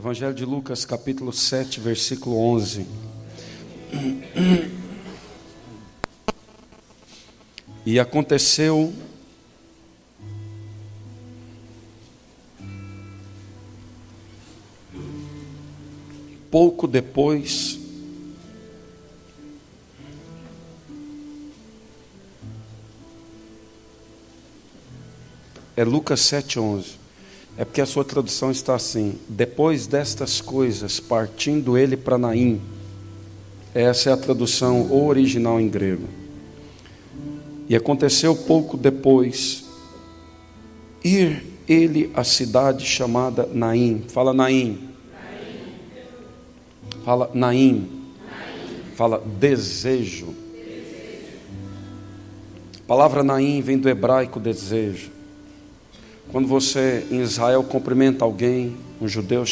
Evangelho de Lucas, capítulo 7, versículo 11. E aconteceu pouco depois, é Lucas 7:11. É porque a sua tradução está assim: depois destas coisas, partindo ele para Naim. Essa é a tradução original em grego. E aconteceu pouco depois, ir ele à cidade chamada Naim. Fala Naim. Fala Naim. Fala desejo. A palavra Naim vem do hebraico desejo. Quando você em Israel cumprimenta alguém, um judeu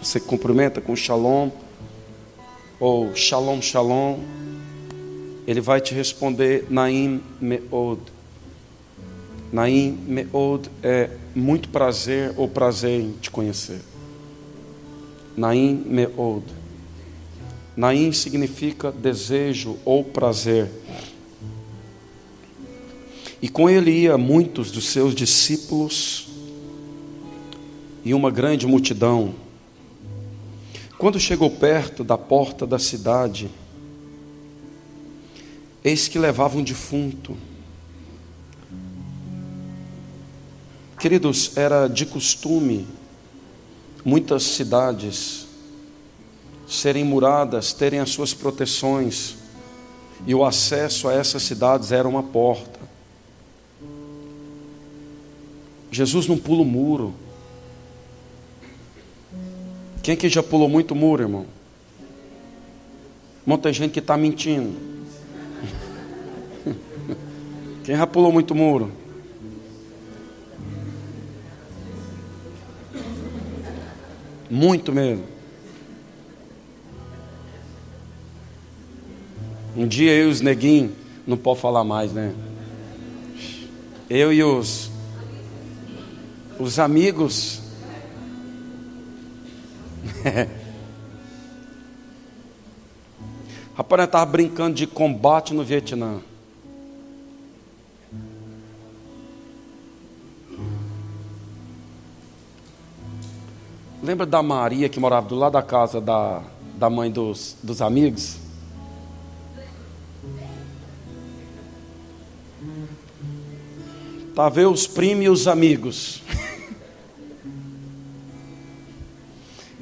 você cumprimenta com shalom, ou shalom, shalom, ele vai te responder Naim meod. Naim meod é muito prazer ou prazer em te conhecer. Naim meod. Naim significa desejo ou prazer. E com ele ia muitos dos seus discípulos e uma grande multidão. Quando chegou perto da porta da cidade, eis que levava um defunto. Queridos, era de costume muitas cidades serem muradas, terem as suas proteções, e o acesso a essas cidades era uma porta. Jesus não pula o muro. Quem que já pulou muito muro, irmão? Muita gente que está mentindo. Quem já pulou muito muro? Muito mesmo. Um dia eu e os neguinhos, não pode falar mais, né? Eu e os amigos. Rapaz, nós estávamos brincando de combate no Vietnã. Lembra da Maria que morava do lado da casa da mãe dos amigos? Tá vendo os primos e os amigos.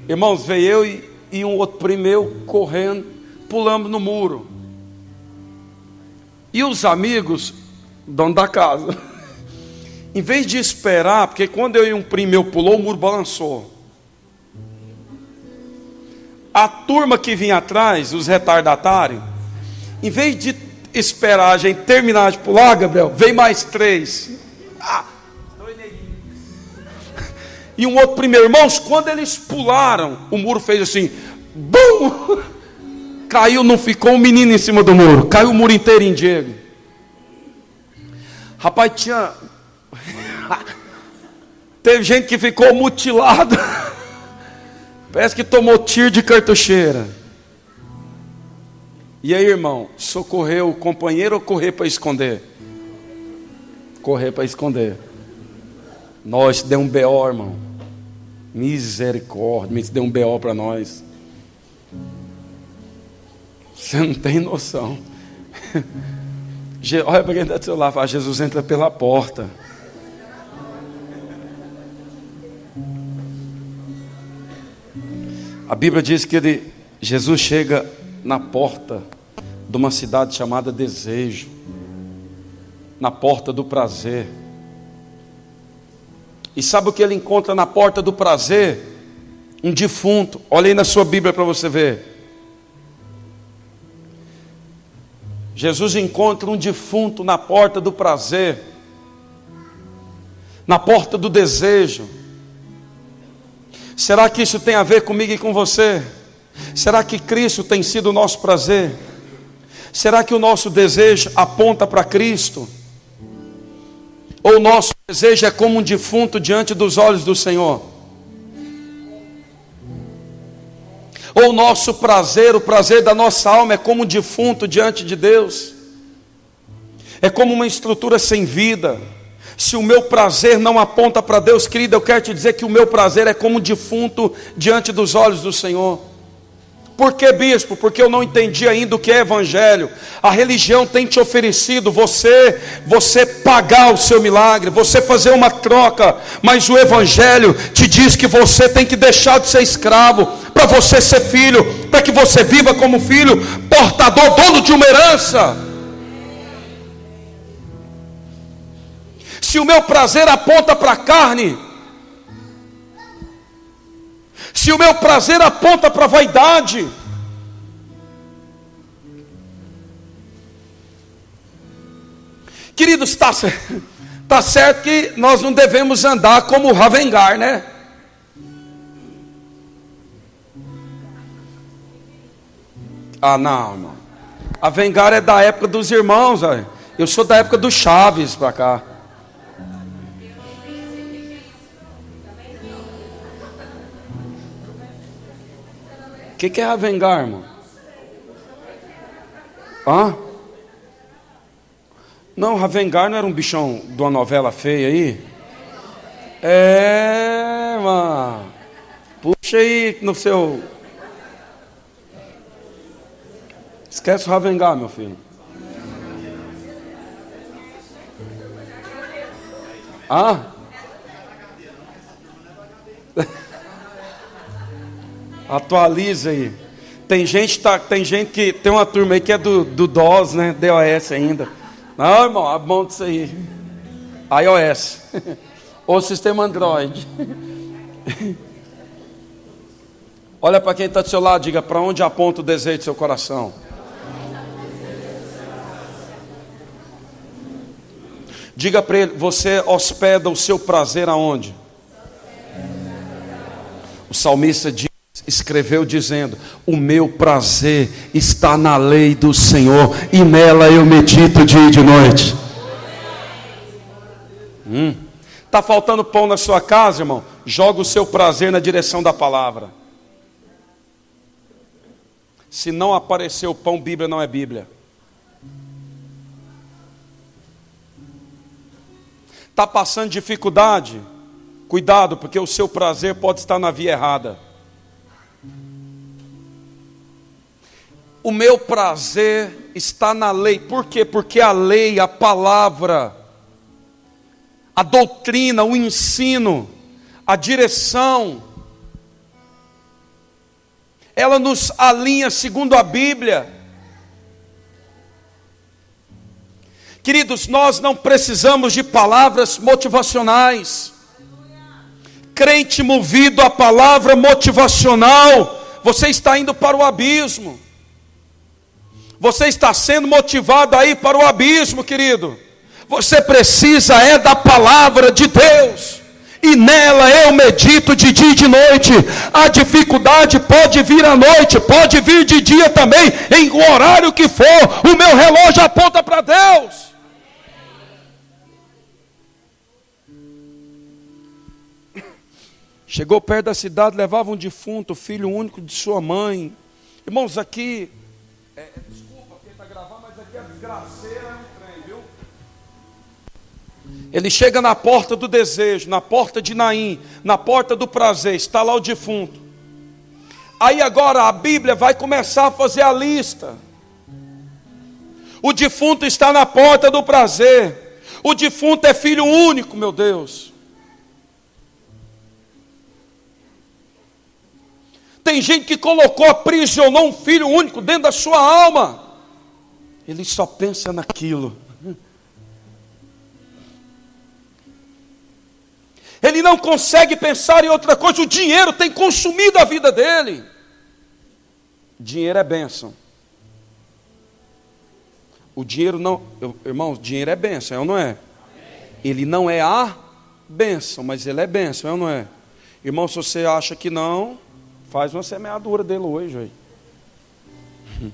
Irmãos, veio eu e um outro primo meu correndo, pulamos no muro. E os amigos, dono da casa, em vez de esperar, porque quando eu e um primo meu pulou, o muro balançou. A turma que vinha atrás, os retardatários, em vez de esperar a gente terminar de pular, Gabriel, veio mais 3. E um outro primeiro, irmãos, quando eles pularam, o muro fez assim, bum! Caiu, não ficou um menino em cima do muro, caiu o muro inteiro em Diego. Rapaz, teve gente que ficou mutilada, parece que tomou tiro de cartucheira. E aí, irmão, socorreu o companheiro ou correr para esconder? Correr para esconder. Nós deu um BO, irmão. Misericórdia, me deu um BO para nós. Você não tem noção. Olha para quem está do seu lado, fala: Jesus entra pela porta. A Bíblia diz que Jesus chega na porta de uma cidade chamada Desejo, na porta do prazer. E sabe o que ele encontra na porta do prazer? Um defunto. Olha aí na sua Bíblia para você ver. Jesus encontra um defunto na porta do prazer, na porta do desejo. Será que isso tem a ver comigo e com você? Será que Cristo tem sido o nosso prazer? Será que o nosso desejo aponta para Cristo? Ou o nosso desejo é como um defunto diante dos olhos do Senhor? Ou o nosso prazer, o prazer da nossa alma é como um defunto diante de Deus? É como uma estrutura sem vida. Se o meu prazer não aponta para Deus, querido, eu quero te dizer que o meu prazer é como um defunto diante dos olhos do Senhor. Por que, bispo? Porque eu não entendi ainda o que é evangelho. A religião tem te oferecido você pagar o seu milagre, você fazer uma troca, mas o evangelho te diz que você tem que deixar de ser escravo para você ser filho, para que você viva como filho, portador, dono de uma herança. Se o meu prazer aponta para a carne, se o meu prazer aponta para a vaidade, queridos, está certo que nós não devemos andar como Ravengar, né? Ah, não, irmão. Ravengar é da época dos irmãos, véio. Eu sou da época do Chaves para cá. O que é Ravengar, irmão? Hã? Não, Ravengar não era um bichão de uma novela feia aí? É, mano. Puxa aí no seu... Esquece o Ravengar, meu filho. Hã? Atualiza aí. Tem gente que tem uma turma aí que é do DOS, né? DOS ainda. Não, irmão, a mão disso aí. iOS. Ou sistema Android. Olha para quem está do seu lado, diga: para onde aponta o desejo do seu coração? Diga para ele: você hospeda o seu prazer aonde? O salmista escreveu dizendo: o meu prazer está na lei do Senhor, e nela eu medito dia e de noite. Está faltando pão na sua casa, irmão? Joga o seu prazer na direção da palavra. Se não aparecer o pão, Bíblia não é Bíblia. Está passando dificuldade? Cuidado, porque o seu prazer pode estar na via errada. O meu prazer está na lei. Por quê? Porque a lei, a palavra, a doutrina, o ensino, a direção, ela nos alinha segundo a Bíblia. Queridos, nós não precisamos de palavras motivacionais. Crente movido a palavra motivacional, você está indo para o abismo. Você está sendo motivado a ir para o abismo, querido. Você precisa da palavra de Deus. E nela eu medito de dia e de noite. A dificuldade pode vir à noite, pode vir de dia também, em o horário que for. O meu relógio aponta para Deus. Chegou perto da cidade, levava um defunto, filho único de sua mãe. Irmãos, aqui... desculpa quem está gravando, mas aqui a desgraceira é um trem, viu? Ele chega na porta do desejo, na porta de Naim, na porta do prazer, está lá o defunto. Aí agora a Bíblia vai começar a fazer a lista. O defunto está na porta do prazer. O defunto é filho único, meu Deus. Tem gente que aprisionou um filho único dentro da sua alma. Ele só pensa naquilo. Ele não consegue pensar em outra coisa. O dinheiro tem consumido a vida dele. Dinheiro é bênção. O dinheiro não... Irmãos, dinheiro é bênção, é ou não é? Ele não é a bênção, mas ele é bênção, é ou não é? Irmão, se você acha que não... Faz uma semeadura dele hoje. Aí.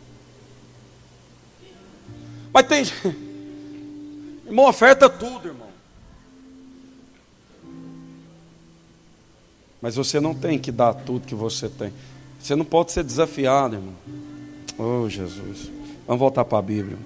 Mas tem... Irmão, oferta tudo, irmão. Mas você não tem que dar tudo que você tem. Você não pode ser desafiado, irmão. Oh, Jesus. Vamos voltar para a Bíblia.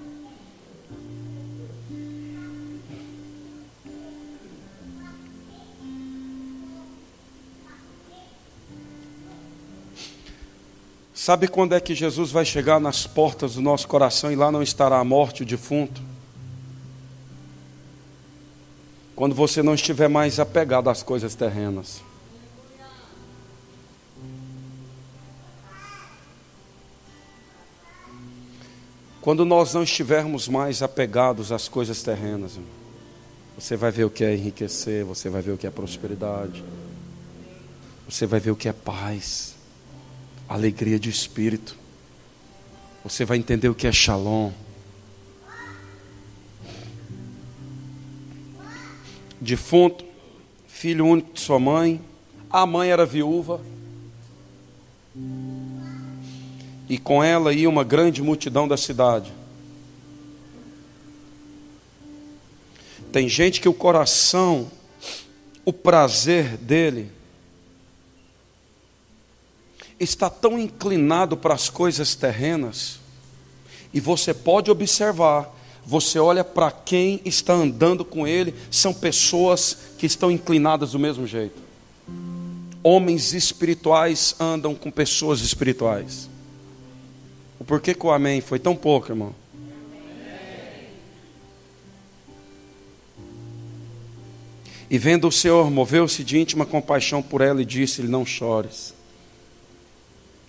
Sabe quando é que Jesus vai chegar nas portas do nosso coração e lá não estará a morte, o defunto? Quando você não estiver mais apegado às coisas terrenas. Quando nós não estivermos mais apegados às coisas terrenas, irmão, você vai ver o que é enriquecer, você vai ver o que é prosperidade, você vai ver o que é paz, alegria de espírito, você vai entender o que é shalom. Defunto, filho único de sua mãe, a mãe era viúva, e com ela ia uma grande multidão da cidade. Tem gente que o coração, o prazer dele, está tão inclinado para as coisas terrenas, e você pode observar, você olha para quem está andando com ele, são pessoas que estão inclinadas do mesmo jeito. Homens espirituais andam com pessoas espirituais. Por que o amém foi tão pouco, irmão? E vendo o Senhor, moveu-se de íntima compaixão por ela e disse-lhe: não chores.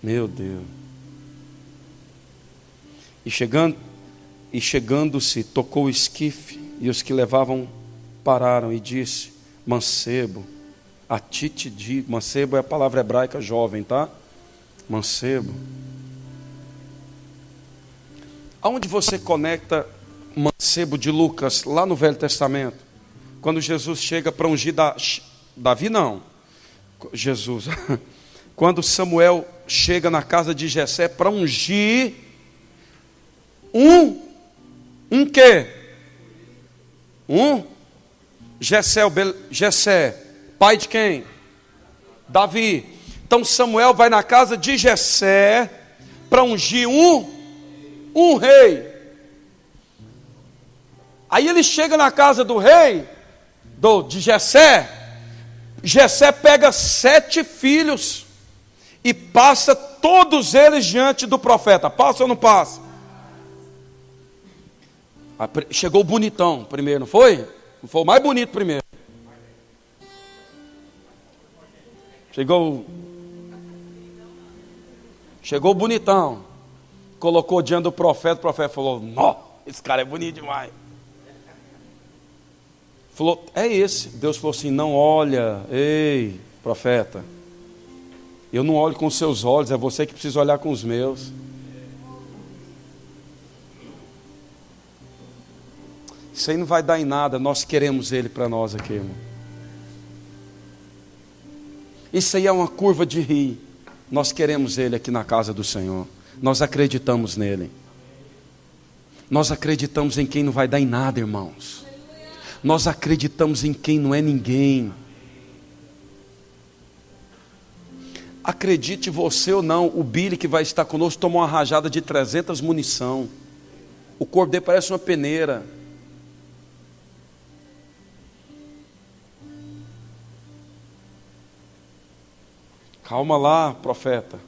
Meu Deus. E chegando-se, tocou o esquife, e os que levavam pararam e disse: mancebo, a ti te digo. Mancebo é a palavra hebraica jovem, tá? Mancebo. Aonde você conecta mancebo de Lucas, lá no Velho Testamento? Quando Jesus chega para ungir Davi, não. Jesus. Quando Samuel chega na casa de Jessé para ungir um quê? Jessé, pai de quem? Davi. Então Samuel vai na casa de Jessé para ungir um rei. Aí ele chega na casa do rei, de Jessé. Jessé pega 7 filhos e passa todos eles diante do profeta. Passa ou não passa? Chegou o bonitão primeiro, não foi? Não foi o mais bonito primeiro. Chegou o bonitão. Colocou diante do profeta, o profeta falou: não, esse cara é bonito demais. Falou: é esse. Deus falou assim: não olha, ei, profeta, eu não olho com os seus olhos, é você que precisa olhar com os meus. Isso aí não vai dar em nada, nós queremos ele para nós aqui, irmão. Isso aí é uma curva de rir. Nós queremos ele aqui na casa do Senhor. Nós acreditamos nele. Nós acreditamos em quem não vai dar em nada, irmãos. Nós acreditamos em quem não é ninguém. Acredite você ou não, o Billy que vai estar conosco tomou uma rajada de 300 munição. O corpo dele parece uma peneira. Calma lá, profeta.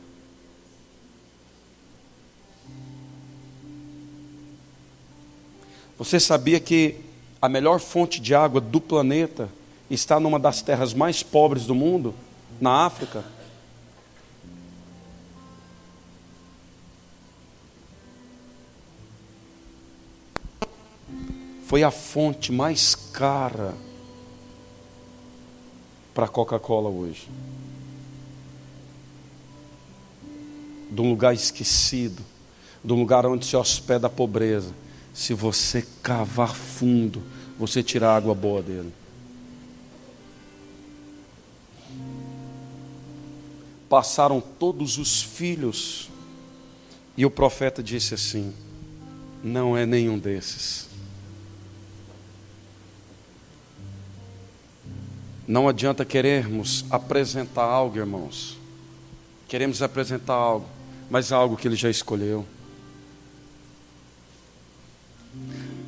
Você sabia que a melhor fonte de água do planeta está numa das terras mais pobres do mundo, na África? Foi a fonte mais cara para a Coca-Cola hoje. De um lugar esquecido, de um lugar onde se hospeda a pobreza. Se você cavar fundo, você tira a água boa dele. Passaram todos os filhos, e o profeta disse assim: não é nenhum desses. Não adianta querermos apresentar algo, irmãos, Queremos apresentar algo, mas algo que Ele já escolheu.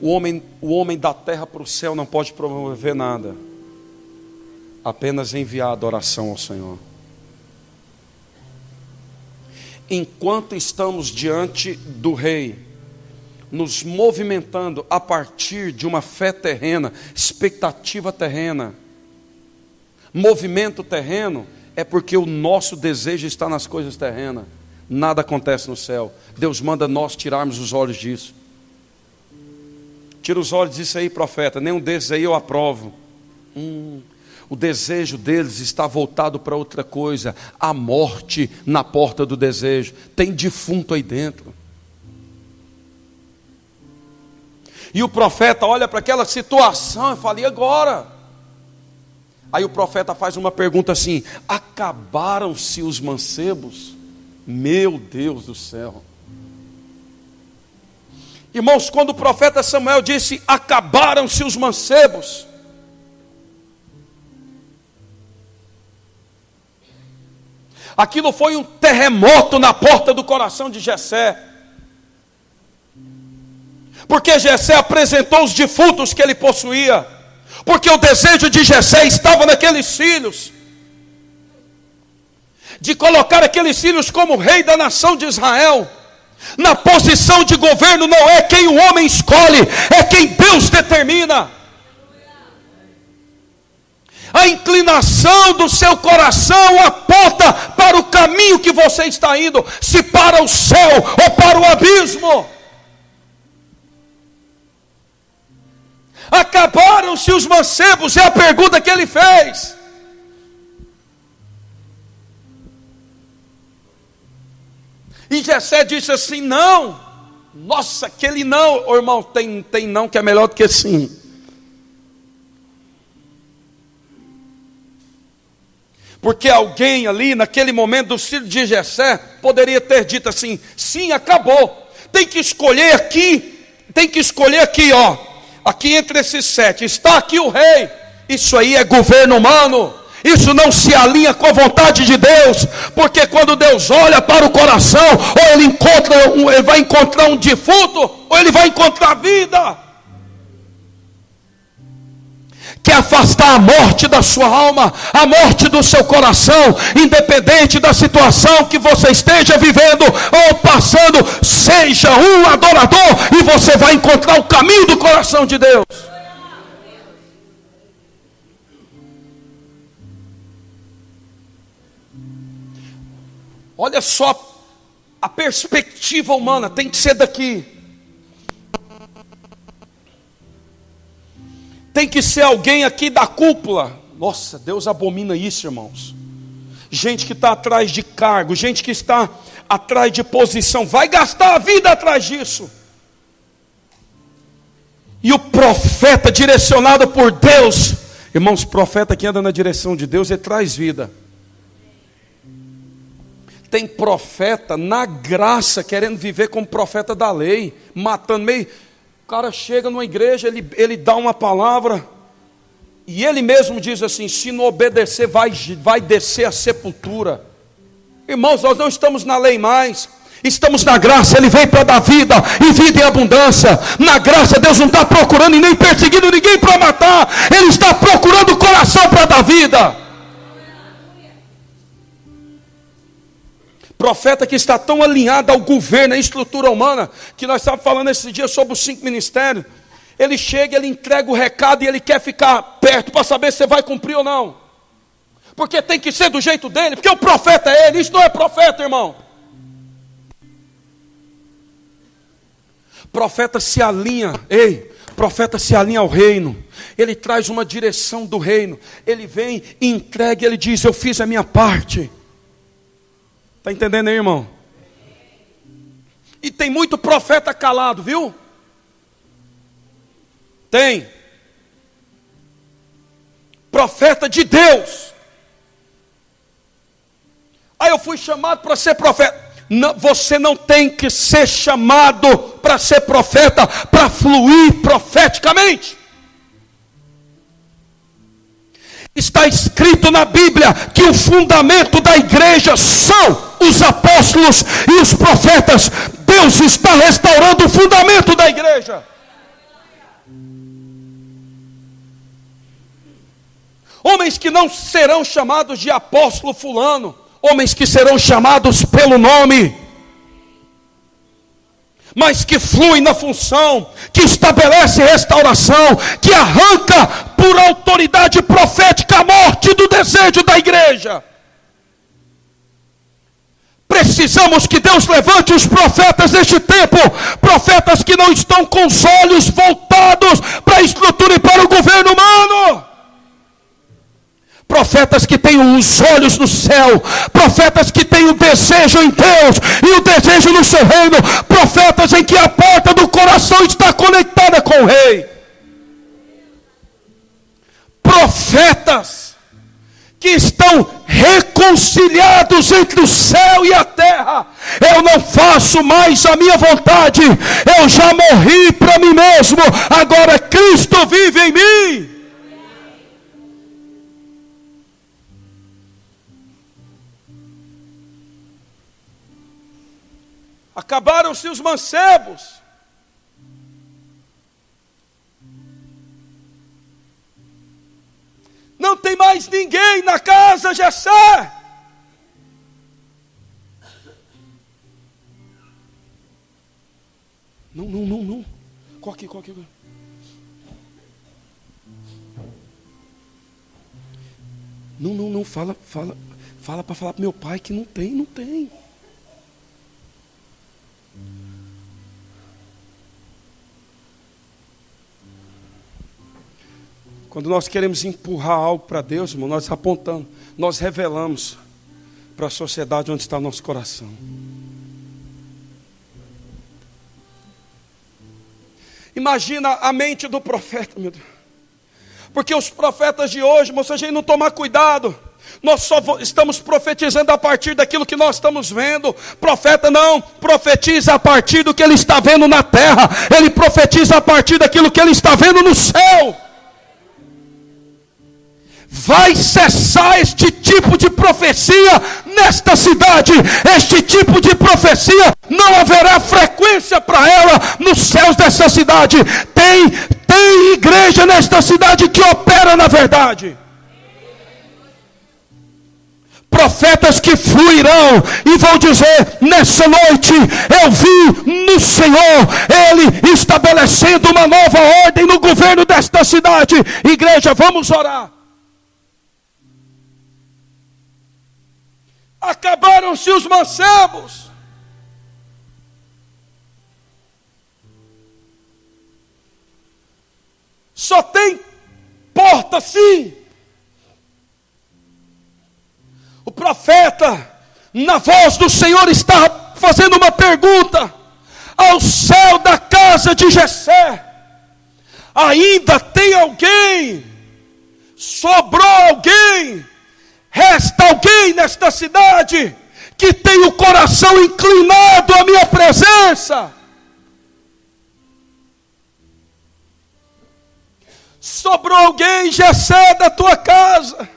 O homem da terra para o céu não pode promover nada, apenas enviar adoração ao Senhor. Enquanto estamos diante do Rei, nos movimentando a partir de uma fé terrena, expectativa terrena, movimento terreno, é porque o nosso desejo está nas coisas terrenas. Nada acontece no céu. Deus manda nós tirarmos os olhos disso. Tira os olhos disso aí, profeta. Nenhum desses aí eu aprovo. O desejo deles está voltado para outra coisa. A morte na porta do desejo. Tem defunto aí dentro. E o profeta olha para aquela situação e fala: e agora? Aí o profeta faz uma pergunta assim: acabaram-se os mancebos? Meu Deus do céu. Irmãos, quando o profeta Samuel disse: acabaram-se os mancebos, aquilo foi um terremoto na porta do coração de Jessé. Porque Jessé apresentou os defuntos que ele possuía. Porque o desejo de Jessé estava naqueles filhos, de colocar aqueles filhos como rei da nação de Israel. Na posição de governo não é quem o homem escolhe, é quem Deus determina. A inclinação do seu coração aponta para o caminho que você está indo, se para o céu ou para o abismo. Acabaram-se os mancebos, é a pergunta que ele fez. E Jessé disse assim: não. Nossa, aquele não. Ô, irmão, tem não que é melhor do que sim. Porque alguém ali, naquele momento do filho de Jessé, poderia ter dito assim: sim, acabou. Tem que escolher aqui, ó. Aqui entre esses 7, está aqui o rei. Isso aí é governo humano. Isso não se alinha com a vontade de Deus. Porque quando Deus olha para o coração, ou ele vai encontrar um defunto, ou ele vai encontrar vida. Quer afastar a morte da sua alma, a morte do seu coração, independente da situação que você esteja vivendo ou passando, seja um adorador e você vai encontrar o caminho do coração de Deus. Olha só, a perspectiva humana tem que ser daqui. Tem que ser alguém aqui da cúpula. Nossa, Deus abomina isso, irmãos. Gente que está atrás de cargo, gente que está atrás de posição, vai gastar a vida atrás disso. E o profeta direcionado por Deus, irmãos, profeta que anda na direção de Deus, ele traz vida. Tem profeta na graça, querendo viver como profeta da lei, matando meio. O cara chega numa igreja, ele dá uma palavra, e ele mesmo diz assim: se não obedecer, vai descer a sepultura. Irmãos, nós não estamos na lei mais, estamos na graça. Ele veio para dar vida, e vida em abundância. Na graça, Deus não está procurando e nem perseguindo ninguém para matar. Ele está procurando o coração para dar vida. Profeta que está tão alinhado ao governo, à estrutura humana, que nós estávamos falando esse dia sobre os 5 ministérios. Ele chega, ele entrega o recado e ele quer ficar perto para saber se você vai cumprir ou não. Porque tem que ser do jeito dele, porque o profeta é ele. Isso não é profeta, irmão. Profeta se alinha, profeta se alinha ao reino. Ele traz uma direção do reino. Ele vem e entrega, ele diz: eu fiz a minha parte. Está entendendo aí, irmão? E tem muito profeta calado, viu? Tem. Profeta de Deus. Aí eu fui chamado para ser profeta. Não, você não tem que ser chamado para ser profeta, para fluir profeticamente. Está escrito na Bíblia que o fundamento da igreja são os apóstolos e os profetas. Deus está restaurando o fundamento da igreja. Homens que não serão chamados de apóstolo fulano, homens que serão chamados pelo nome, mas que fluem na função, que estabelece restauração, que arranca por autoridade profética a morte do desejo da igreja. Precisamos que Deus levante os profetas deste tempo, profetas que não estão com os olhos voltados para a estrutura e para o governo humano. Profetas que tenham os olhos no céu, profetas que tenham o desejo em Deus e o desejo no seu reino, profetas em que a porta do coração está conectada com o rei. Profetas que estão reconciliados entre o céu e a terra. Eu não faço mais a minha vontade, eu já morri para mim mesmo, agora Cristo vive em mim. Acabaram-se os mancebos. Não tem mais ninguém na casa, Jessé. Não. Qual aqui? Não, fala para falar para meu pai que não tem. Quando nós queremos empurrar algo para Deus, irmão, nós apontamos, nós revelamos para a sociedade onde está o nosso coração. Imagina a mente do profeta, meu Deus. Porque os profetas de hoje, irmão, se a gente não tomar cuidado, nós só estamos profetizando a partir daquilo que nós estamos vendo. Profeta não profetiza a partir do que ele está vendo na terra, ele profetiza a partir daquilo que ele está vendo no céu. Vai cessar este tipo de profecia nesta cidade. Este tipo de profecia não haverá frequência para ela nos céus dessa cidade. Tem igreja nesta cidade que opera na verdade. Profetas que fluirão e vão dizer: nessa noite eu vi no Senhor Ele estabelecendo uma nova ordem no governo desta cidade. Igreja, vamos orar. Acabaram-se os mancebos. Só tem porta sim. O profeta, na voz do Senhor, está fazendo uma pergunta ao céu da casa de Jessé: ainda tem alguém? Sobrou alguém? Resta alguém nesta cidade que tem o coração inclinado à minha presença? Sobrou alguém, Jessé, da tua casa?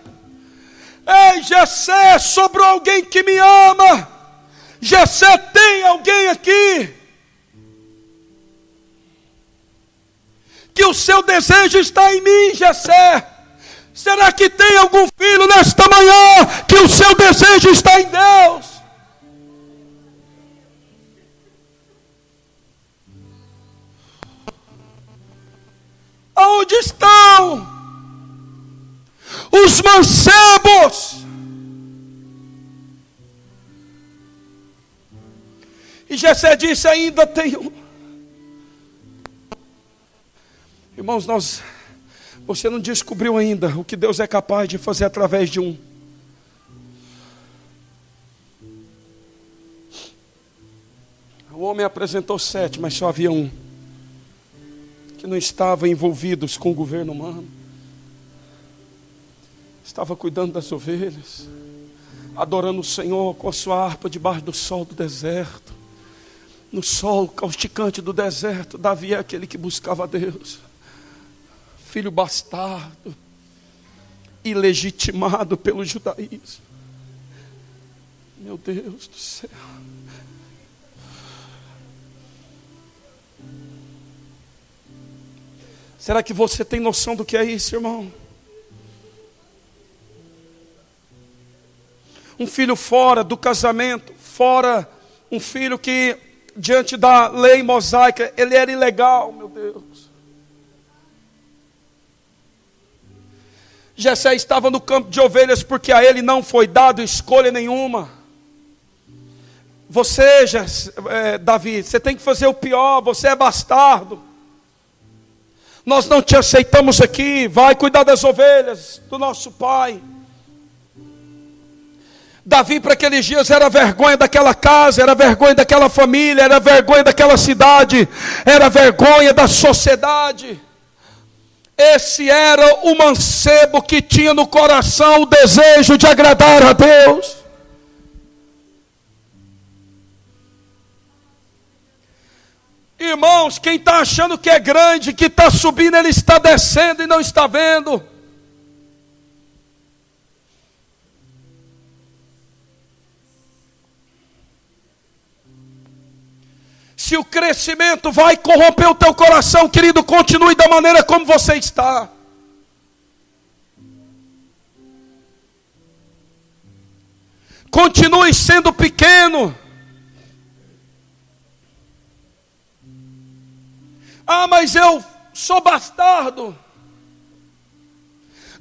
Ei, Jessé, sobrou alguém que me ama? Jessé, tem alguém aqui que o seu desejo está em mim, Jessé? Será que tem algum filho nesta manhã que o seu desejo está em Deus? Aonde estão os mancebos? E Jessé disse: ainda tem um. Irmãos, você não descobriu ainda o que Deus é capaz de fazer através de um. O homem apresentou 7, mas só havia um que não estava envolvidos com o governo humano. Estava cuidando das ovelhas, adorando o Senhor com a sua harpa debaixo do sol do deserto. No sol causticante do deserto, Davi é aquele que buscava a Deus. Filho bastardo, ilegitimado pelo judaísmo. Meu Deus do céu. Será que você tem noção do que é isso, irmão? Um filho fora do casamento, fora um filho que, diante da lei mosaica, ele era ilegal, meu Deus. Jessé estava no campo de ovelhas porque a ele não foi dado escolha nenhuma. Você, Davi, você tem que fazer o pior, você é bastardo. Nós não te aceitamos aqui, vai cuidar das ovelhas do nosso pai. Davi, para aqueles dias, era vergonha daquela casa, era vergonha daquela família, era vergonha daquela cidade, era vergonha da sociedade. Esse era o mancebo que tinha no coração o desejo de agradar a Deus. Irmãos, quem está achando que é grande, que está subindo, ele está descendo e não está vendo. Se o crescimento vai corromper o teu coração, querido, continue da maneira como você está. Continue sendo pequeno. Ah, mas eu sou bastardo.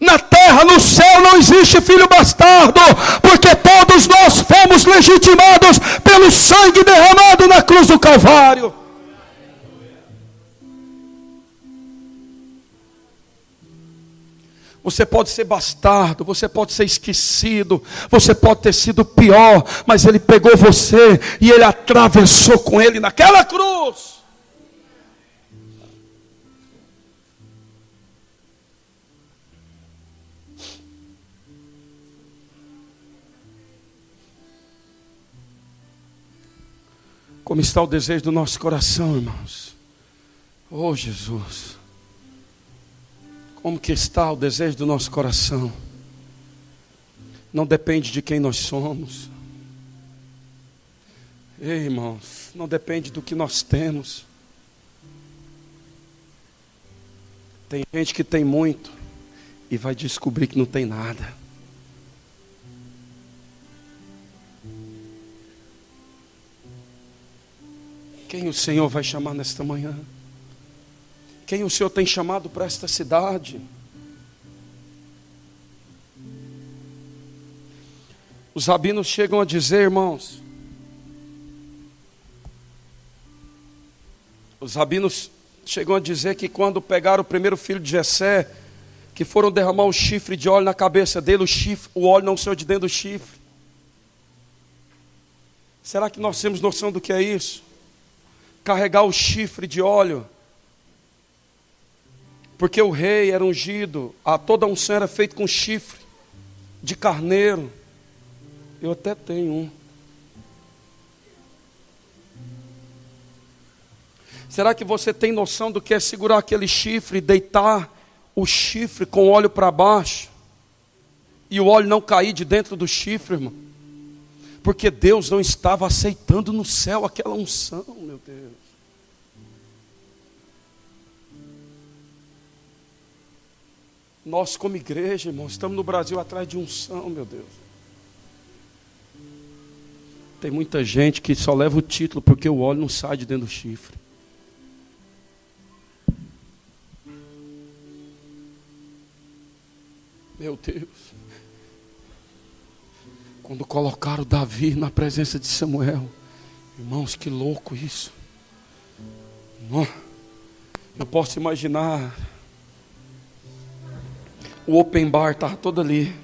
Na terra, no céu, não existe filho bastardo, porque todos nós fomos legitimados pelo sangue derramado na cruz do Calvário. Você pode ser bastardo, você pode ser esquecido, você pode ter sido pior, mas Ele pegou você e Ele atravessou com Ele naquela cruz. Como está o desejo do nosso coração, irmãos? Oh, Jesus. Como que está o desejo do nosso coração? Não depende de quem nós somos. Ei, irmãos, não depende do que nós temos. Tem gente que tem muito e vai descobrir que não tem nada. Quem o Senhor vai chamar nesta manhã? Quem o Senhor tem chamado para esta cidade? Os rabinos chegam a dizer, irmãos, os rabinos chegam a dizer que quando pegaram o primeiro filho de Jessé, que foram derramar o chifre de óleo na cabeça dele, o óleo não saiu de dentro do chifre. Será que nós temos noção do que é isso? Carregar o chifre de óleo, porque o rei era ungido, toda a unção era feita com chifre de carneiro. Eu até tenho um. Será que você tem noção do que é segurar aquele chifre e deitar o chifre com o óleo para baixo e o óleo não cair de dentro do chifre, irmão? Porque Deus não estava aceitando no céu aquela unção, meu Deus. Nós como igreja, irmão, estamos no Brasil atrás de unção, meu Deus. Tem muita gente que só leva o título porque o óleo não sai de dentro do chifre. Meu Deus. Quando colocaram Davi na presença de Samuel, irmãos, que louco isso. Eu posso imaginar, o open bar estava todo ali.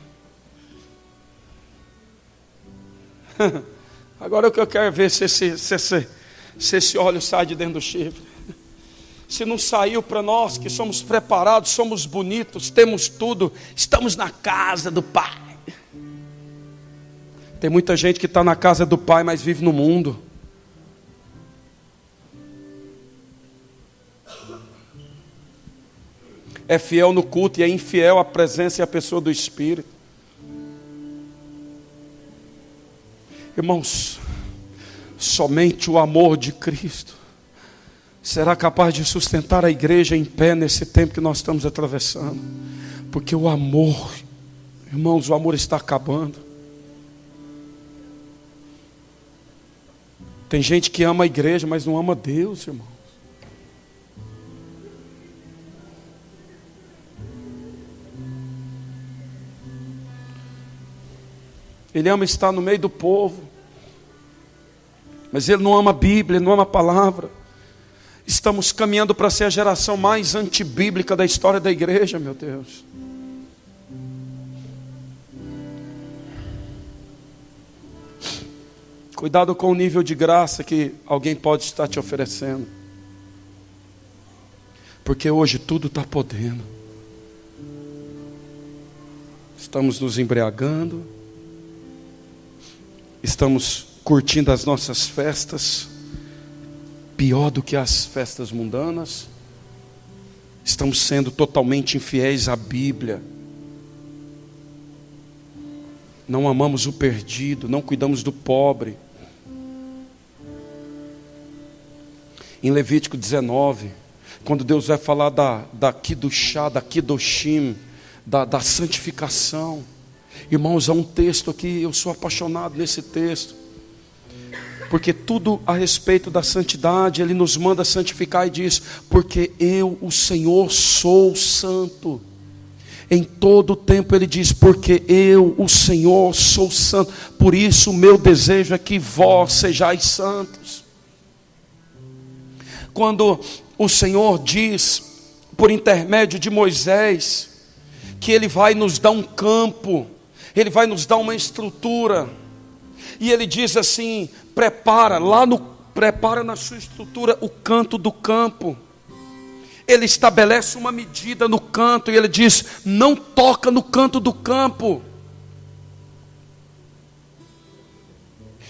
Agora o que eu quero ver se esse óleo sai de dentro do chifre. Se não saiu para nós que somos preparados, somos bonitos, temos tudo, estamos na casa do Pai. Tem muita gente que está na casa do Pai, mas vive no mundo. É fiel no culto e é infiel à presença e à pessoa do Espírito. Irmãos, somente o amor de Cristo será capaz de sustentar a igreja em pé nesse tempo que nós estamos atravessando. Porque o amor, irmãos, o amor está acabando. Tem gente que ama a igreja, mas não ama Deus, irmão. Ele ama estar no meio do povo, mas ele não ama a Bíblia, ele não ama a palavra. Estamos caminhando para ser a geração mais antibíblica da história da igreja, meu Deus. Cuidado com o nível de graça que alguém pode estar te oferecendo. Porque hoje tudo está podendo. Estamos nos embriagando. Estamos curtindo as nossas festas. Pior do que as festas mundanas. Estamos sendo totalmente infiéis à Bíblia. Não amamos o perdido, não cuidamos do pobre. Em Levítico 19, quando Deus vai falar da Kiddushá, da Kiddushim, da santificação. Irmãos, há um texto aqui, eu sou apaixonado nesse texto. Porque tudo a respeito da santidade, Ele nos manda santificar e diz: porque eu, o Senhor, sou santo. Em todo o tempo Ele diz: porque eu, o Senhor, sou santo. Por isso o meu desejo é que vós sejais santos. Quando o Senhor diz, por intermédio de Moisés, que Ele vai nos dar um campo, Ele vai nos dar uma estrutura, e Ele diz assim: prepara na sua estrutura o canto do campo. Ele estabelece uma medida no canto, e Ele diz: não toca no canto do campo,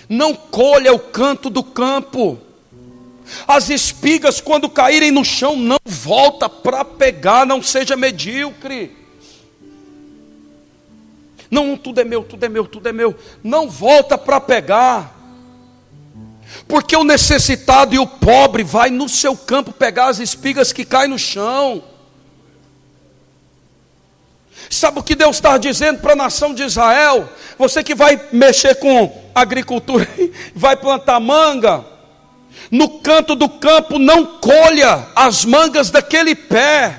não colha o canto do campo. As espigas, quando caírem no chão, não volta para pegar, não seja medíocre. Não, tudo é meu, tudo é meu, tudo é meu. Não volta para pegar. Porque o necessitado e o pobre vai no seu campo pegar as espigas que caem no chão. Sabe o que Deus está dizendo para a nação de Israel? Você que vai mexer com agricultura, vai plantar manga, no canto do campo não colha as mangas daquele pé.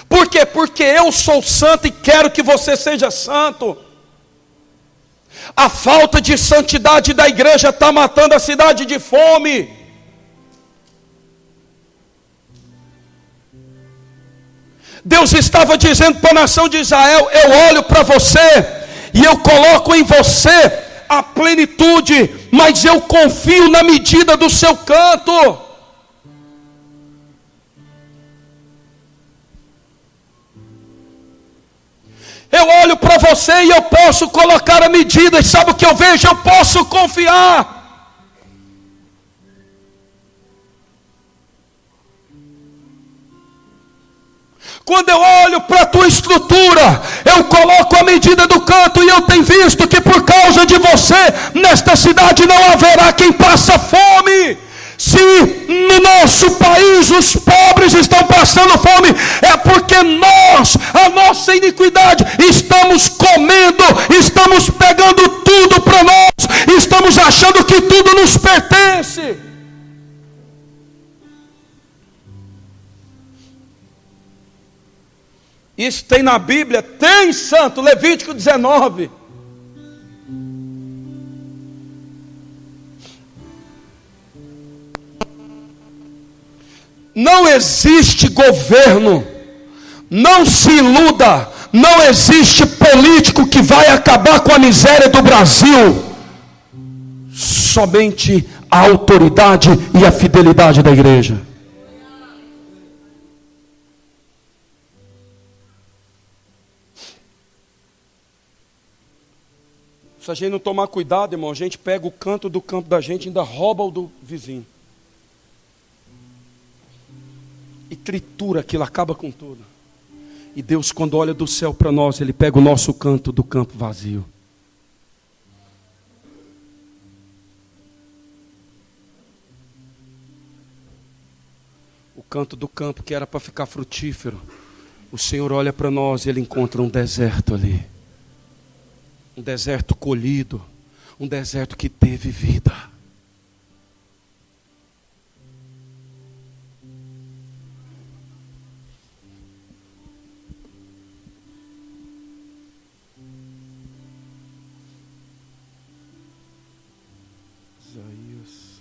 Por quê? Porque eu sou santo e quero que você seja santo. A falta de santidade da igreja está matando a cidade de fome. Deus estava dizendo para a nação de Israel: eu olho para você e eu coloco em você a plenitude, mas eu confio na medida do seu canto. Eu olho para você e eu posso colocar a medida, e sabe o que eu vejo? Eu posso confiar. Quando eu olho para a tua estrutura, eu coloco a medida do canto, e eu tenho visto que por causa de você, nesta cidade não haverá quem passa fome. Se no nosso país os pobres estão passando fome, é porque nós, a nossa iniquidade, estamos comendo, estamos pegando tudo para nós, estamos achando que tudo nos pertence. Isso tem na Bíblia? Tem, santo. Levítico 19. Não existe governo, não se iluda, não existe político que vai acabar com a miséria do Brasil. Somente a autoridade e a fidelidade da igreja. Se a gente não tomar cuidado, irmão, a gente pega o canto do campo da gente e ainda rouba o do vizinho. E tritura aquilo, acaba com tudo. E Deus, quando olha do céu para nós, Ele pega o nosso canto do campo vazio. canto do campo que era para ficar frutífero, o Senhor olha para nós e Ele encontra um deserto ali. Um deserto colhido, um deserto que teve vida. Isaías.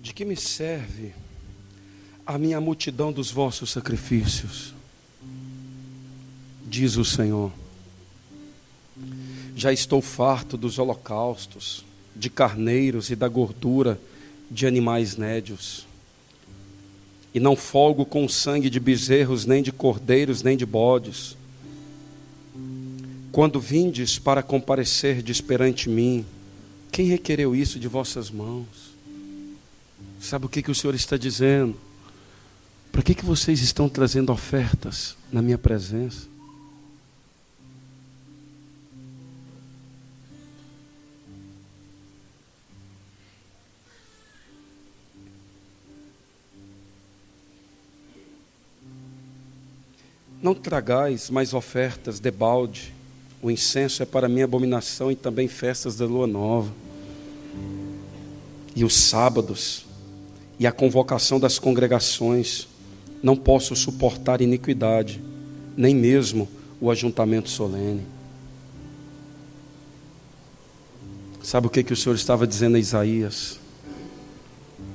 De que me serve a minha multidão dos vossos sacrifícios? Diz o Senhor. Já estou farto dos holocaustos, de carneiros e da gordura de animais nédios. E não folgo com o sangue de bezerros, nem de cordeiros, nem de bodes. Quando vindes para comparecerdes perante mim, quem requereu isso de vossas mãos? Sabe o que o Senhor está dizendo? Para que vocês estão trazendo ofertas na minha presença? Não tragais mais ofertas debalde. O incenso é para mim abominação, e também festas da lua nova. E os sábados, e a convocação das congregações. Não posso suportar iniquidade, nem mesmo o ajuntamento solene. Sabe o que o Senhor estava dizendo a Isaías?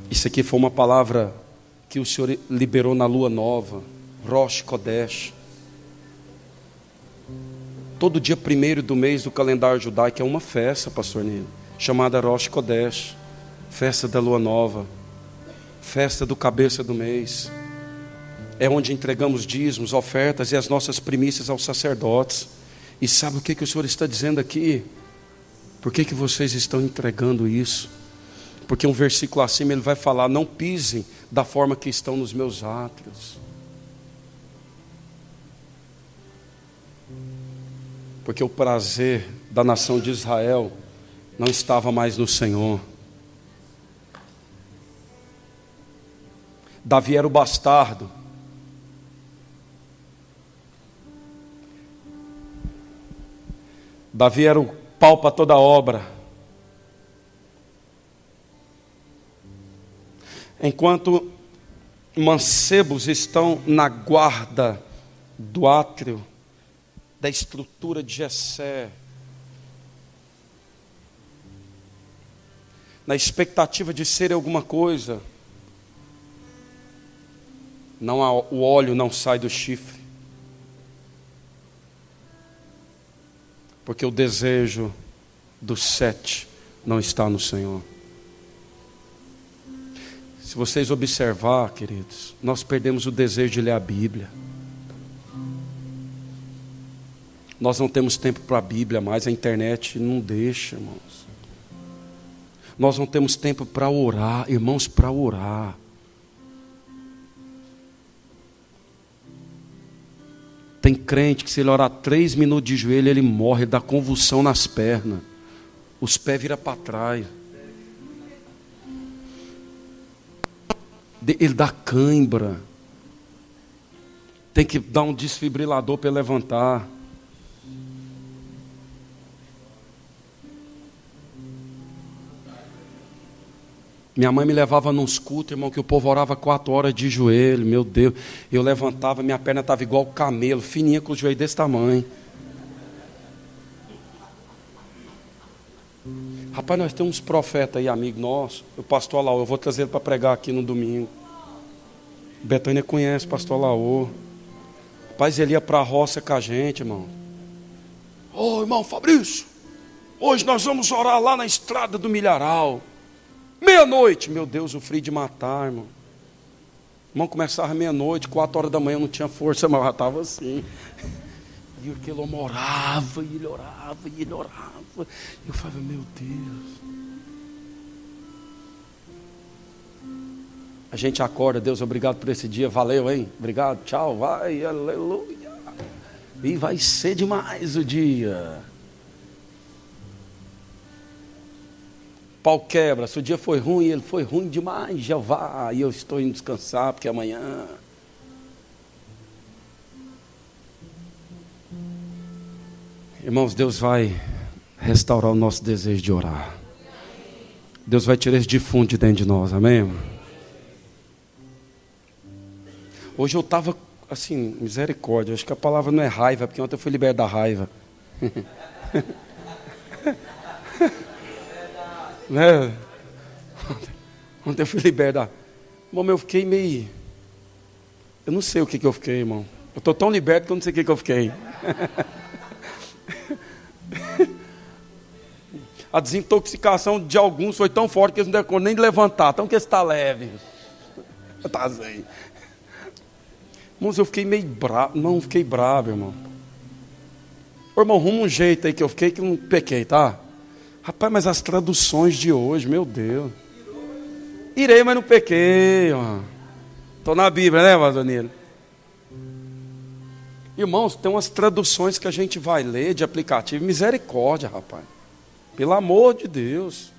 Isso aqui foi uma palavra que o Senhor liberou na lua nova, Rosh Kodesh. Todo dia 1º do mês do calendário judaico é uma festa, pastor Nilo, chamada Rosh Kodesh, festa da lua nova, festa do cabeça do mês. É onde entregamos dízimos, ofertas e as nossas primícias aos sacerdotes. E sabe o que o Senhor está dizendo aqui? Por que vocês estão entregando isso? Porque um versículo acima ele vai falar: não pisem da forma que estão nos meus átrios. Porque o prazer da nação de Israel não estava mais no Senhor. Davi era o bastardo. Davi era o pau para toda obra. Enquanto mancebos estão na guarda do átrio, da estrutura de Jessé, na expectativa de ser alguma coisa, o óleo não sai do chifre, porque o desejo do 7 não está no Senhor. Se vocês observar, queridos, nós perdemos o desejo de ler a Bíblia. Nós não temos tempo para a Bíblia mais, a internet não deixa, irmãos. Nós não temos tempo para orar, irmãos, para orar. Tem crente que se ele orar 3 minutos de joelho, ele morre, ele dá convulsão nas pernas. Os pés viram para trás. Ele dá cãibra. Tem que dar um desfibrilador para ele levantar. Minha mãe me levava nos cultos, irmão, que o povo orava 4 horas de joelho, meu Deus. Eu levantava, minha perna estava igual camelo, fininha, com o joelho desse tamanho. Rapaz, nós temos uns profetas aí, amigo nosso. O pastor Laô, eu vou trazer ele para pregar aqui no domingo. Betânia conhece o pastor Laô. Rapaz, ele ia para a roça com a gente, irmão. Ô, irmão Fabrício, hoje nós vamos orar lá na estrada do Milharal. 12:00, meu Deus, o frio de matar, irmão. Irmão, começava meia-noite, 4 horas da manhã, eu não tinha força, mas eu já estava assim. E aquele homem orava, e ele orava, e ele orava. E eu falava, meu Deus. A gente acorda, Deus, obrigado por esse dia, valeu, hein? Obrigado, tchau, vai, aleluia. E vai ser demais o dia. Pau quebra, se o dia foi ruim, ele foi ruim demais, já vai, e eu estou indo descansar, porque amanhã... Irmãos, Deus vai restaurar o nosso desejo de orar. Deus vai tirar esse defunto de dentro de nós, amém, irmão? Hoje eu estava, assim, misericórdia, acho que a palavra não é raiva, porque ontem eu fui liberto da raiva. Né? Ontem eu fui liberto da... Irmão, eu fiquei meio... Eu não sei o que eu fiquei, irmão. Eu estou tão liberto que eu não sei o que eu fiquei. A desintoxicação de alguns foi tão forte que eles não deram conta nem de levantar. Então que está leve. Está zen. Irmãos, eu fiquei meio bravo. Não, fiquei bravo, irmão. Ô, irmão, arruma um jeito aí que eu fiquei que eu não pequei, tá? Rapaz, mas as traduções de hoje, meu Deus. Irei, mas não pequei, irmão. Estou na Bíblia, né, Vazonino? Irmãos, tem umas traduções que a gente vai ler de aplicativo. Misericórdia, rapaz. Pelo amor de Deus.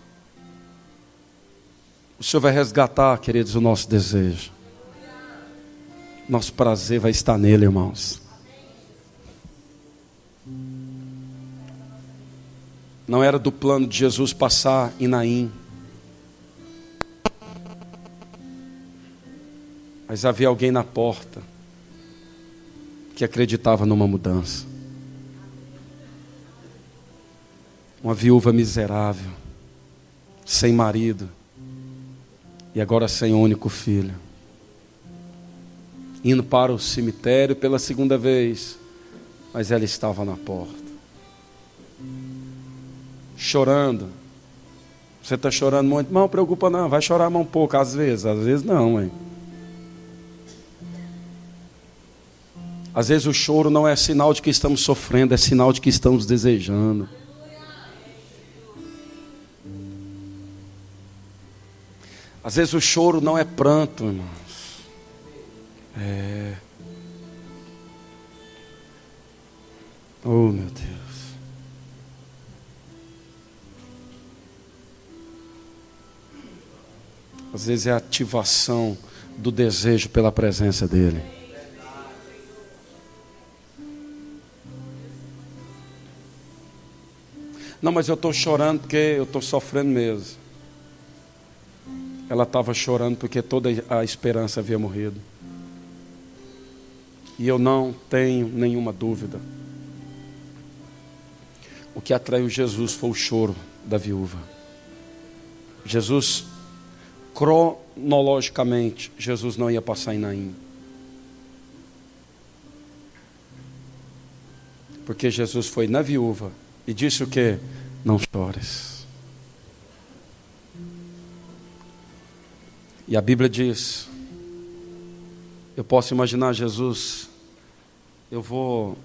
O Senhor vai resgatar, queridos, o nosso desejo. Nosso prazer vai estar nele, irmãos. Não era do plano de Jesus passar em Naim. Mas havia alguém na porta que acreditava numa mudança. Uma viúva miserável, sem marido, e agora sem um único filho. Indo para o cemitério pela segunda vez, mas ela estava na porta. Chorando. Você está chorando muito? Não, preocupa não, vai chorar mais um pouco, às vezes não, hein? Às vezes o choro não é sinal de que estamos sofrendo, é sinal de que estamos desejando. Às vezes o choro não é pranto, irmãos. É. Oh, meu Deus. Às vezes é a ativação do desejo pela presença dEle. Não, mas eu estou chorando porque eu estou sofrendo mesmo. Ela estava chorando porque toda a esperança havia morrido. E eu não tenho nenhuma dúvida. O que atraiu Jesus foi o choro da viúva. Jesus, cronologicamente, Jesus não ia passar em Naim. Porque Jesus foi na viúva e disse o quê? Não chores. E a Bíblia diz, eu posso imaginar Jesus, eu vou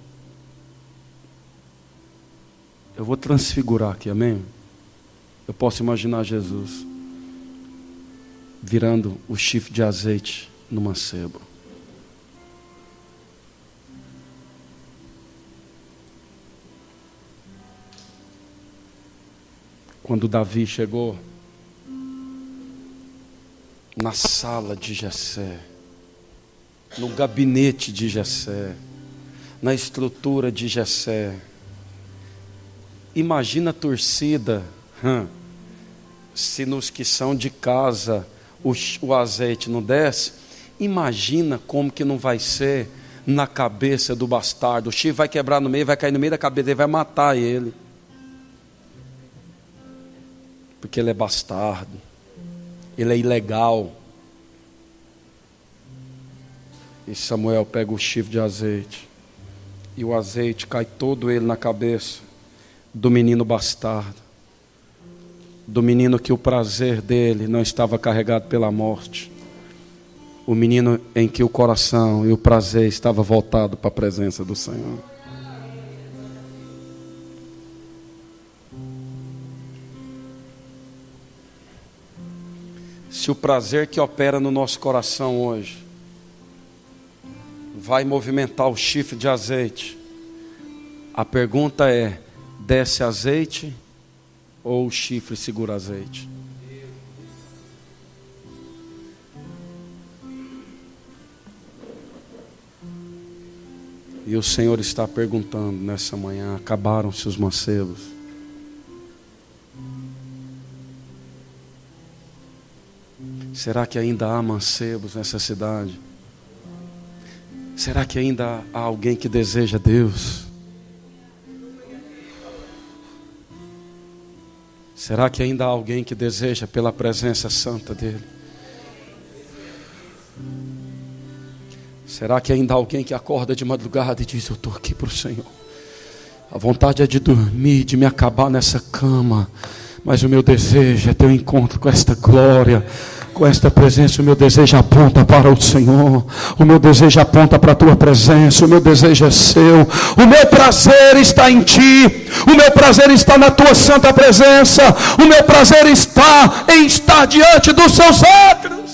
transfigurar aqui, amém? Eu posso imaginar Jesus virando o chifre de azeite no mancebo. Quando Davi chegou na sala de Jessé, no gabinete de Jessé, na estrutura de Jessé, imagina a torcida, se nos que são de casa o azeite não desce, imagina como que não vai ser na cabeça do bastardo. O chifre vai quebrar no meio, vai cair no meio da cabeça dele, vai matar ele. Porque ele é bastardo, ele é ilegal. E Samuel pega o chifre de azeite, e o azeite cai todo ele na cabeça do menino bastardo, do menino que o prazer dele não estava carregado pela morte. o menino em que o coração e o prazer estava voltado para a presença do Senhor. Se o prazer que opera no nosso coração hoje vai movimentar o chifre de azeite, a pergunta é: desce azeite ou o chifre segura azeite? E o Senhor está perguntando nessa manhã: acabaram-se os mancebos? Será que ainda há mancebos nessa cidade? Será que ainda há alguém que deseja Deus? Será que ainda há alguém que deseja pela presença santa dEle? Será que ainda há alguém que acorda de madrugada e diz: eu estou aqui para o Senhor. A vontade é de dormir, de me acabar nessa cama, mas o meu desejo é ter um encontro com esta glória, com esta presença. O meu desejo aponta para o Senhor, o meu desejo aponta para a tua presença, o meu desejo é seu, o meu prazer está em ti, o meu prazer está na tua santa presença, o meu prazer está em estar diante dos seus atos.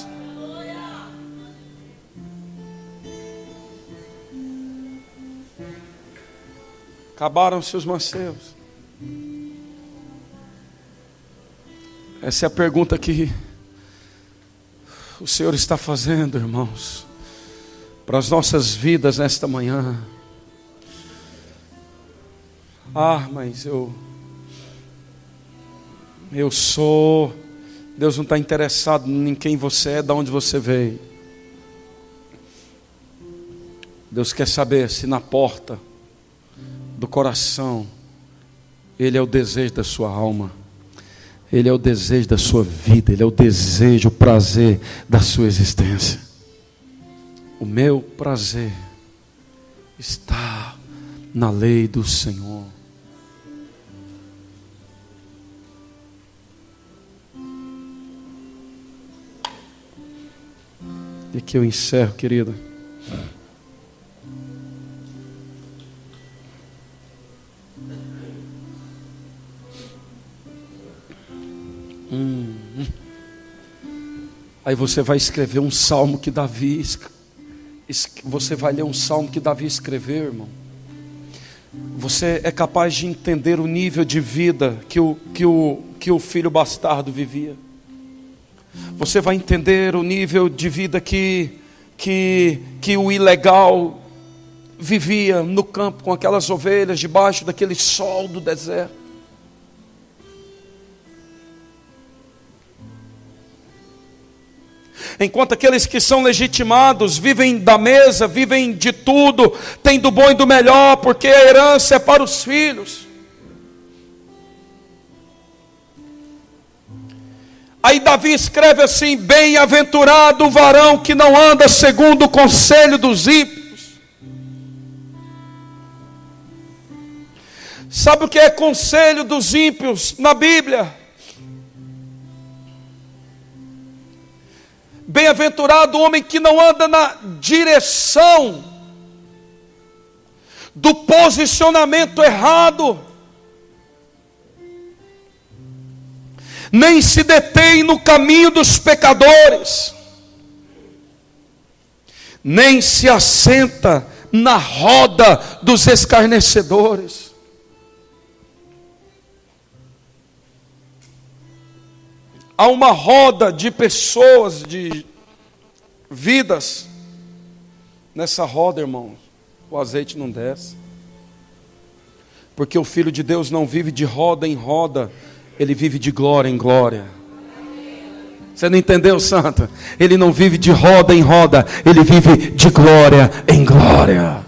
Acabaram-se os mancebos? Essa é a pergunta que o Senhor está fazendo, irmãos, para as nossas vidas nesta manhã. Mas eu sou. Deus não está interessado em quem você é, de onde você veio. Deus quer saber se na porta do coração Ele é o desejo da sua alma, Ele é o desejo da sua vida, Ele é o desejo, o prazer da sua existência. O meu prazer está na lei do Senhor. E aqui eu encerro, querida. Aí você vai escrever um salmo que Davi, você vai ler um salmo que Davi escreveu, irmão. Você é capaz de entender o nível de vida que o filho bastardo vivia. Você vai entender o nível de vida que o ilegal vivia no campo com aquelas ovelhas debaixo daquele sol do deserto. Enquanto aqueles que são legitimados vivem da mesa, vivem de tudo, têm do bom e do melhor, porque a herança é para os filhos. Aí Davi escreve assim: bem-aventurado o varão que não anda segundo o conselho dos ímpios. Sabe o que é conselho dos ímpios na Bíblia? Bem-aventurado o homem que não anda na direção do posicionamento errado, nem se detém no caminho dos pecadores, nem se assenta na roda dos escarnecedores. Há uma roda de pessoas, de vidas. Nessa roda, irmão, o azeite não desce. Porque o Filho de Deus não vive de roda em roda, ele vive de glória em glória. Você não entendeu, Santa? Ele não vive de roda em roda, ele vive de glória em glória.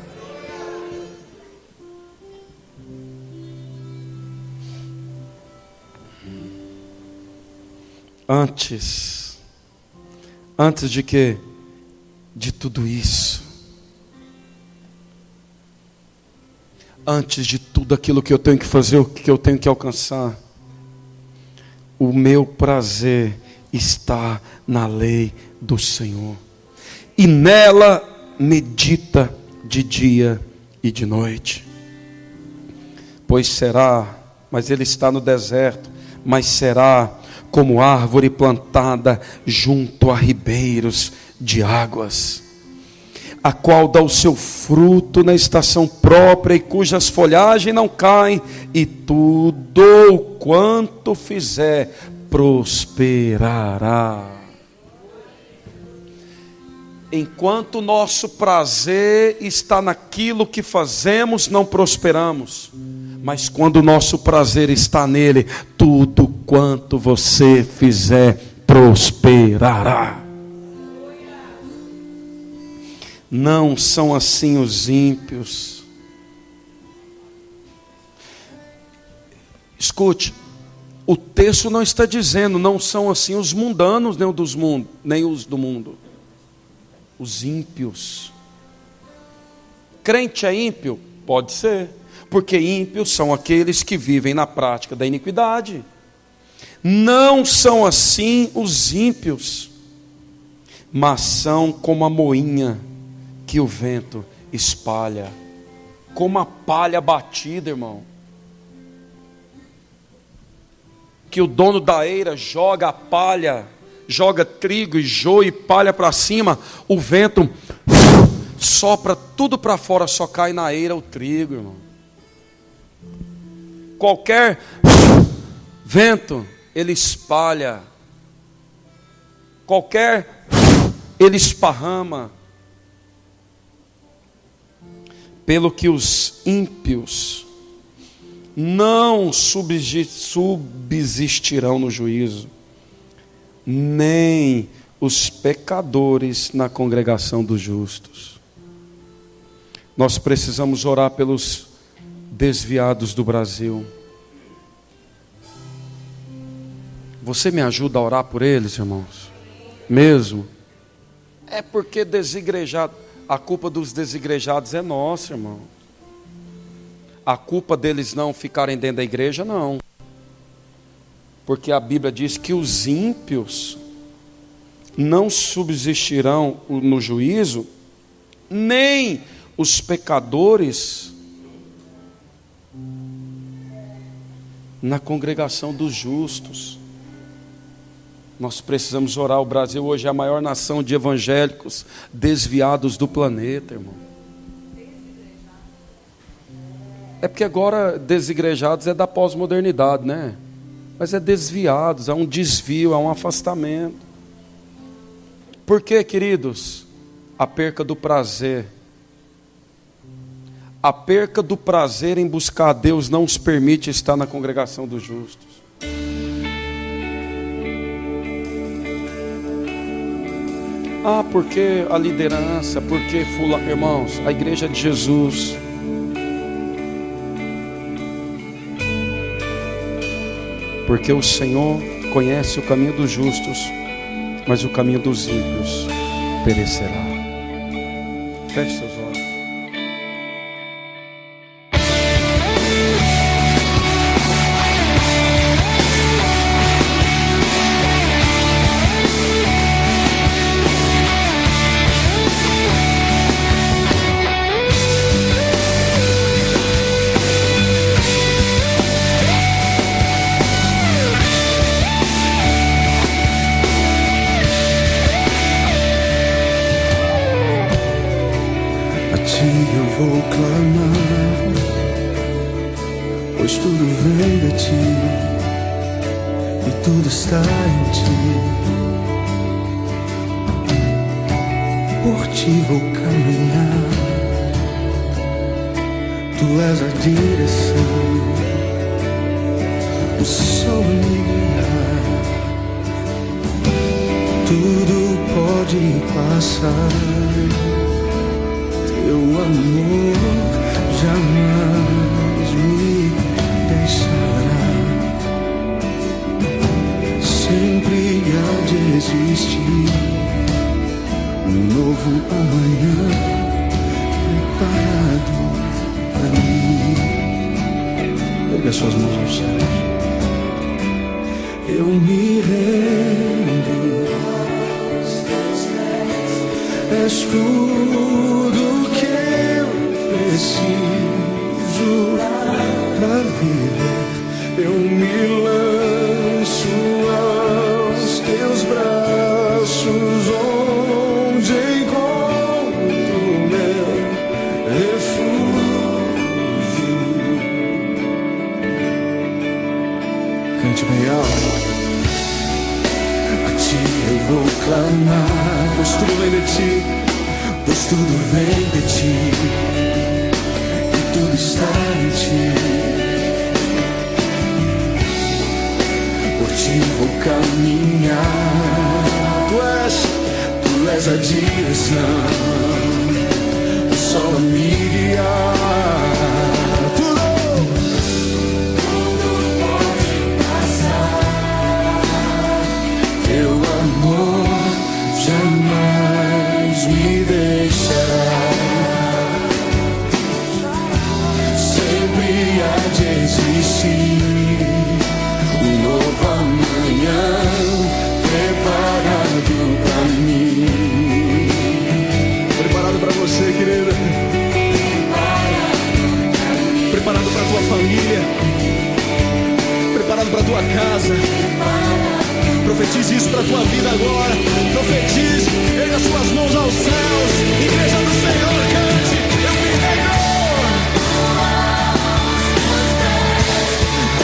Antes de quê? De tudo isso. Antes de tudo aquilo que eu tenho que fazer, o que eu tenho que alcançar, o meu prazer está na lei do Senhor. e nela medita de dia e de noite. Pois será, mas ele está no deserto, mas será como árvore plantada junto a ribeiros de águas, a qual dá o seu fruto na estação própria e cujas folhagens não caem, e tudo o quanto fizer prosperará. Enquanto o nosso prazer está naquilo que fazemos, não prosperamos. Mas quando o nosso prazer está nele, tudo quanto você fizer prosperará. Não são assim os ímpios. Escute, o texto não está dizendo, não são assim os mundanos, nem os do mundo. Os ímpios. Crente é ímpio? Pode ser, porque ímpios são aqueles que vivem na prática da iniquidade. Não são assim os ímpios, mas são como a moinha que o vento espalha, como a palha batida, irmão, que o dono da eira joga a palha, joga trigo e joio e palha para cima, o vento sopra tudo para fora, só cai na eira o trigo, irmão. Qualquer vento ele espalha, qualquer ele esparrama. Pelo que os ímpios não subsistirão no juízo, nem os pecadores na congregação dos justos. Nós precisamos orar pelos desviados do Brasil. Você me ajuda a orar por eles, irmãos? Mesmo? É porque desigrejado, a culpa dos desigrejados é nossa, irmão. A culpa deles não ficarem dentro da igreja, não. Porque a Bíblia diz que os ímpios não subsistirão no juízo, nem os pecadores na congregação dos justos. Nós precisamos orar. O Brasil hoje é a maior nação de evangélicos desviados do planeta, irmão. É porque agora desigrejados é da pós-modernidade, né? Mas é desviados, é um desvio, é um afastamento. Por quê, queridos? A perca do prazer. A perca do prazer em buscar a Deus não os permite estar na congregação dos justos. Ah, porque a liderança, porque fulano, irmãos, a igreja de Jesus. Porque o Senhor conhece o caminho dos justos, mas o caminho dos ímpios perecerá. Feche seus olhos. Eu vou clamar, pois tudo vem de ti e tudo está em ti. Por ti vou caminhar, tu és a direção, o sol me guiar. Tudo pode passar, teu amor jamais me deixará. Sempre há de existir um novo amanhã preparado para mim. Pegue as suas mãos aos céus. Eu me rendo, és tudo que eu preciso pra viver. Eu me lanço aos teus braços, onde encontro meu refúgio. Cante bem alto. A ti eu vou clamar, pois tudo vem de ti, pois tudo vem de ti, e tudo está em ti. Por ti vou caminhar, tu és a direção, o sol a me guiar. Tudo pode passar, teu amor jamais me deixará. Sempre há de existir um novo amanhã preparado pra mim. Preparado pra você, querida. Preparado pra tua família. Preparado pra tua casa. Profetize isso pra tua vida agora. Profetize, erga as suas mãos aos céus. Igreja do Senhor, cante. Eu me rendo.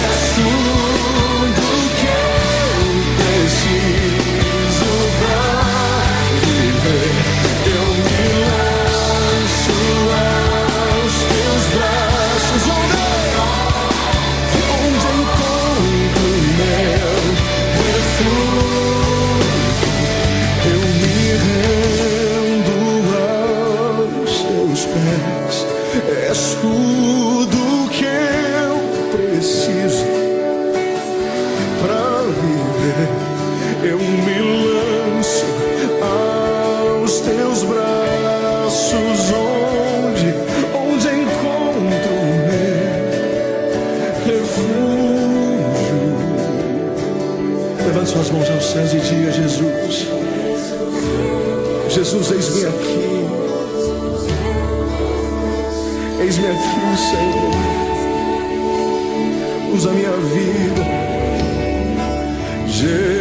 És tudo que eu preciso pra viver. Eu me lanço aos teus braços, onde encontro meu refúgio. Eu me rendo aos teus pés. És tudo que eu preciso pra viver. Eu me lanço aos teus braços, onde encontro meu refúgio. Levante suas mãos aos céus e diga: Jesus, Jesus, eis-me aqui. Eis-me aqui, Senhor. Usa minha vida, Jesus.